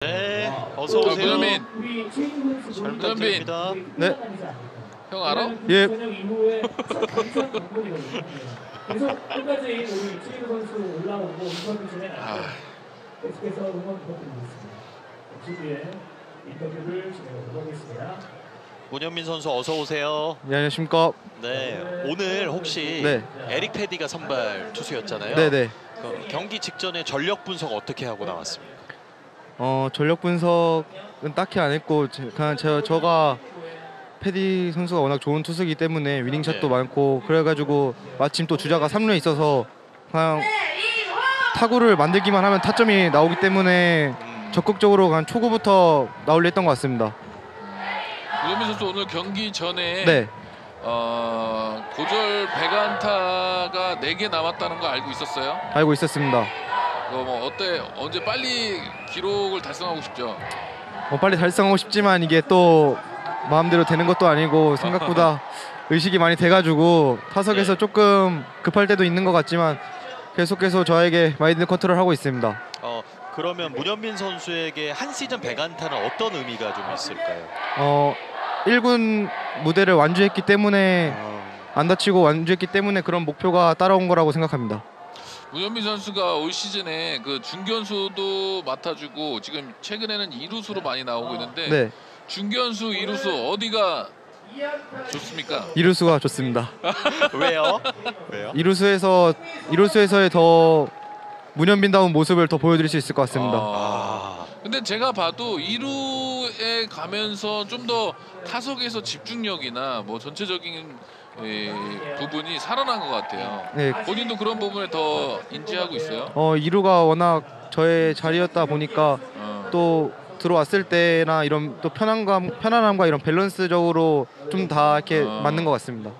네, 어서 오세요. 문현민. 잘 부탁드립니다. 네. 형 알아? 예. 그래서 끝까지 우리 이치기도 선수 올라오고 인터뷰 진행 계속해서 응원 부탁드리겠습니다. TV의 인터뷰를 진행하도록 하겠습니다. 문현민 선수 어서 오세요. 네, 안녕하십니까. 네, 오늘 혹시 네. 에릭 패디가 선발 투수였잖아요. 네네. 경기 직전에 전력 분석 어떻게 하고 나왔습니까? 전력 분석은 딱히 안 했고 그냥 저가 패디 선수가 워낙 좋은 투수이기 때문에 위닝샷도 네. 많고 그래가지고 마침 또 주자가 3루에 있어서 그냥 타구를 만들기만 하면 타점이 나오기 때문에 적극적으로 그냥 초구부터 나오려 했던 것 같습니다. 문현민 선수 오늘 경기 전에 네. 고졸 배간타가 4개 남았다는 거 알고 있었어요? 알고 있었습니다. 뭐 어때? 언제 빨리 기록을 달성하고 싶죠? 빨리 달성하고 싶지만 이게 또 마음대로 되는 것도 아니고 생각보다 의식이 많이 돼가지고 타석에서 네. 조금 급할 때도 있는 것 같지만 계속해서 저에게 마인드 컨트롤하고 있습니다. 그러면 문현민 선수에게 한 시즌 배간타는 어떤 의미가 좀 있을까요? 1군 무대를 완주했기 때문에 안 다치고 완주했기 때문에 그런 목표가 따라온 거라고 생각합니다. 문현민 선수가 올 시즌에 그 중견수도 맡아주고 지금 최근에는 2루수로 많이 나오고 있는데 네, 중견수, 2루수 어디가 좋습니까? 이루수가 좋습니다. 왜요? 왜요? 이루수에서의 더 문현빈다운 모습을 더 보여드릴 수 있을 것 같습니다. 근데 제가 봐도 2루에 가면서 좀 더 타석에서 집중력이나 뭐 전체적인 부분이 살아난 것 같아요. 네, 본인도 그런 부분에 더 인지하고 있어요? 이루가 워낙 저의 자리였다 보니까 또 들어왔을 때나 이런 또 편안함과 이런 밸런스적으로 좀 다 이렇게 맞는 것 같습니다.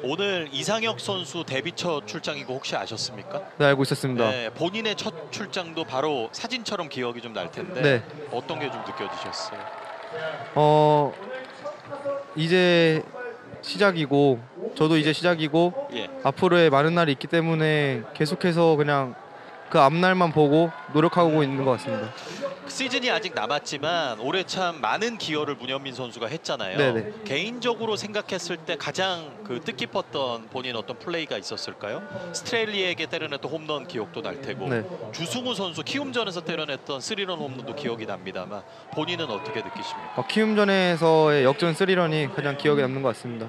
오늘 이상혁 선수 데뷔 첫 출장이고 혹시 아셨습니까? 네, 알고 있었습니다. 네, 본인의 첫 출장도 바로 사진처럼 기억이 좀 날 텐데 네. 어떤 게 좀 느껴지셨어요? 이제 시작이고 저도 이제 시작이고 예. 앞으로의 많은 날이 있기 때문에 계속해서 그냥 그 앞날만 보고 노력하고 있는 것 같습니다. 시즌이 아직 남았지만 올해 참 많은 기여를 문현민 선수가 했잖아요. 네네. 개인적으로 생각했을 때 가장 그 뜻깊었던 본인 어떤 플레이가 있었을까요? 스트레일리에게 때려냈던 홈런 기억도 날 테고 네. 주승우 선수 키움전에서 때려냈던 3런 홈런도 기억이 납니다만 본인은 어떻게 느끼십니까? 키움전에서의 역전 3런이 가장 기억에 남는 것 같습니다.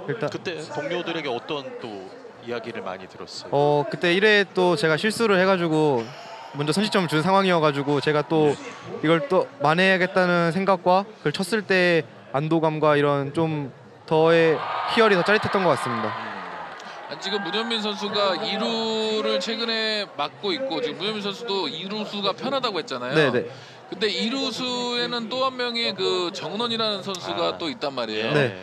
일단 그때 동료들에게 어떤 또 이야기를 많이 들었어요? 그때 1회 또 제가 실수를 해가지고 먼저 선취점을 준 상황이어가지고 제가 또 이걸 또 만회해야겠다는 생각과 그걸 쳤을 때 안도감과 이런 좀 더의 희열이 더 짜릿했던 것 같습니다. 지금 문현민 선수가 2루를 최근에 맡고 있고 지금 문현민 선수도 2루수가 편하다고 했잖아요. 네네. 근데 2루수에는 또 한 명의 그 정은원이라는 선수가 또 있단 말이에요. 네.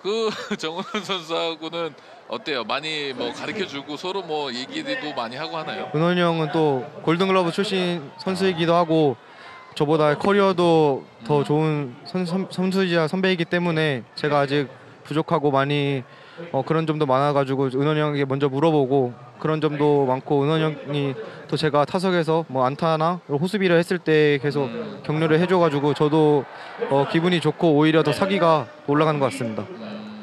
그 정은원 선수하고는 어때요? 많이 뭐 가르쳐주고 서로 뭐 얘기도 많이 하고 하나요? 은원이 형은 또 골든글러브 출신 선수이기도 하고 저보다 커리어도 더 좋은 선수이자 선배이기 때문에 제가 아직 부족하고 많이 그런 점도 많아가지고 은원이 형에게 먼저 물어보고 그런 점도 많고 은원이 형이 또 제가 타석에서 뭐 안타나 호수비를 했을 때 계속 격려를 해줘가지고 저도 기분이 좋고 오히려 더 사기가 올라가는 것 같습니다.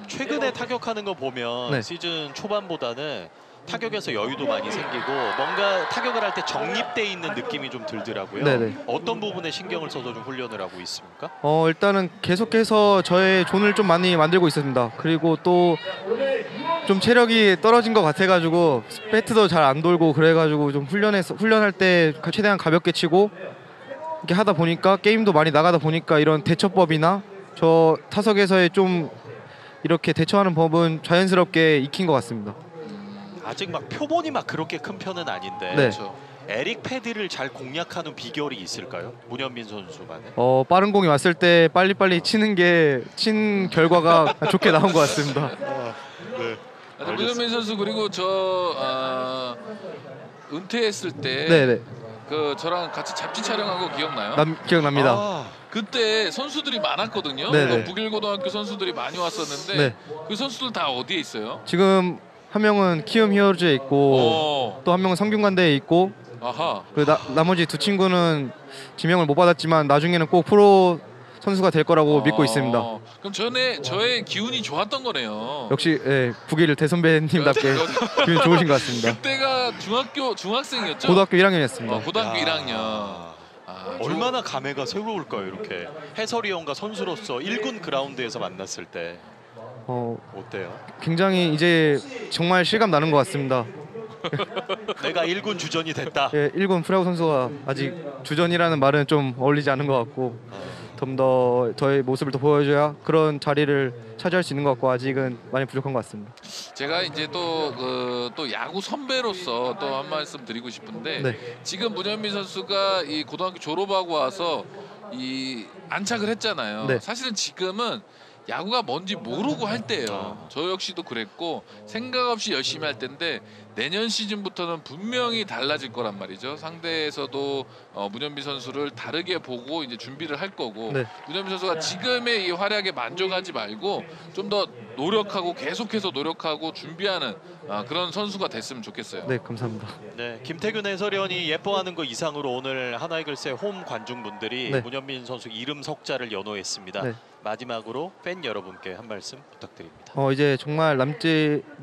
최근에 타격하는 거 보면 네. 시즌 초반보다는 타격에서 여유도 많이 생기고 뭔가 타격을 할 때 정립돼 있는 느낌이 좀 들더라고요. 네네. 어떤 부분에 신경을 써서 좀 훈련을 하고 있습니까? 일단은 계속해서 저의 존을 좀 많이 만들고 있습니다. 그리고 또 좀 체력이 떨어진 것 같아가지고 배트도 잘 안 돌고 그래가지고 좀 훈련할 때 최대한 가볍게 치고 이렇게 하다 보니까 게임도 많이 나가다 보니까 이런 대처법이나 저 타석에서의 좀 이렇게 대처하는 법은 자연스럽게 익힌 것 같습니다. 아직 막 표본이 막 그렇게 큰 편은 아닌데 네. 그렇죠. 에릭 패디를 잘 공략하는 비결이 있을까요? 문현민 선수만의? 빠른 공이 왔을 때 빨리빨리 친 결과가 좋게 나온 것 같습니다. 네. 문현민 선수 그리고 은퇴했을 때 네네. 그 저랑 같이 잡지 촬영하고 기억나요? 기억납니다. 그때 선수들이 많았거든요. 네네. 북일고등학교 선수들이 많이 왔었는데 네. 그 선수들 다 어디에 있어요? 지금 한 명은 키움 히어로즈에 있고 또 한 명은 성균관대에 있고 아하. 그 나머지 두 친구는 지명을 못 받았지만 나중에는 꼭 프로 선수가 될 거라고 믿고 있습니다. 그럼 저의 기운이 좋았던 거네요. 역시 예, 북일 대선배님답게 기분 좋으신 것 같습니다. 그때가 중학생이었죠? 고등학교 1학년이었습니다. 고등학교 야. 1학년. 얼마나 감회가 새로울까요? 이렇게 해설위 원과 선수로서 1군 그라운드에서 만났을 때 어때요? 굉장히 이제 정말 실감 나는 것 같습니다. 내가 1군 주전이 됐다. 예, 1군 프로야구 선수가 아직 주전이라는 말은 좀 어울리지 않은 것 같고 좀 더 저의 모습을 더 보여줘야 그런 자리를 차지할 수 있는 것 같고 아직은 많이 부족한 것 같습니다. 제가 이제 또 야구 선배로서 또 한 말씀 드리고 싶은데 네. 지금 문현민 선수가 이 고등학교 졸업하고 와서 이 안착을 했잖아요. 네. 사실은 지금은 야구가 뭔지 모르고 할 때예요. 저 역시도 그랬고 생각 없이 열심히 할 때인데 내년 시즌부터는 분명히 달라질 거란 말이죠. 상대에서도 문현민 선수를 다르게 보고 이제 준비를 할 거고 네. 문현민 선수가 지금의 이 활약에 만족하지 말고 좀 더 노력하고 계속해서 노력하고 준비하는 그런 선수가 됐으면 좋겠어요. 네, 감사합니다. 네, 김태균 해설위원이 예뻐하는 것 이상으로 오늘 하나이글스의 홈 관중분들이 네. 문현민 선수 이름 석자를 연호했습니다. 네. 마지막으로 팬 여러분께 한 말씀 부탁드립니다. 이제 정말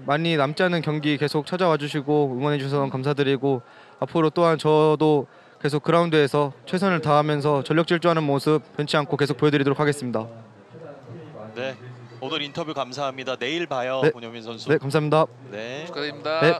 많이 남지 않은 경기 계속 찾아와 주시고 응원해 주셔서 감사드리고 앞으로 또한 저도 계속 그라운드에서 최선을 다하면서 전력 질주하는 모습 변치 않고 계속 보여드리도록 하겠습니다. 네, 오늘 인터뷰 감사합니다. 내일 봐요, 네. 문현민 선수. 네, 감사합니다. 네. 축하드립니다. 네.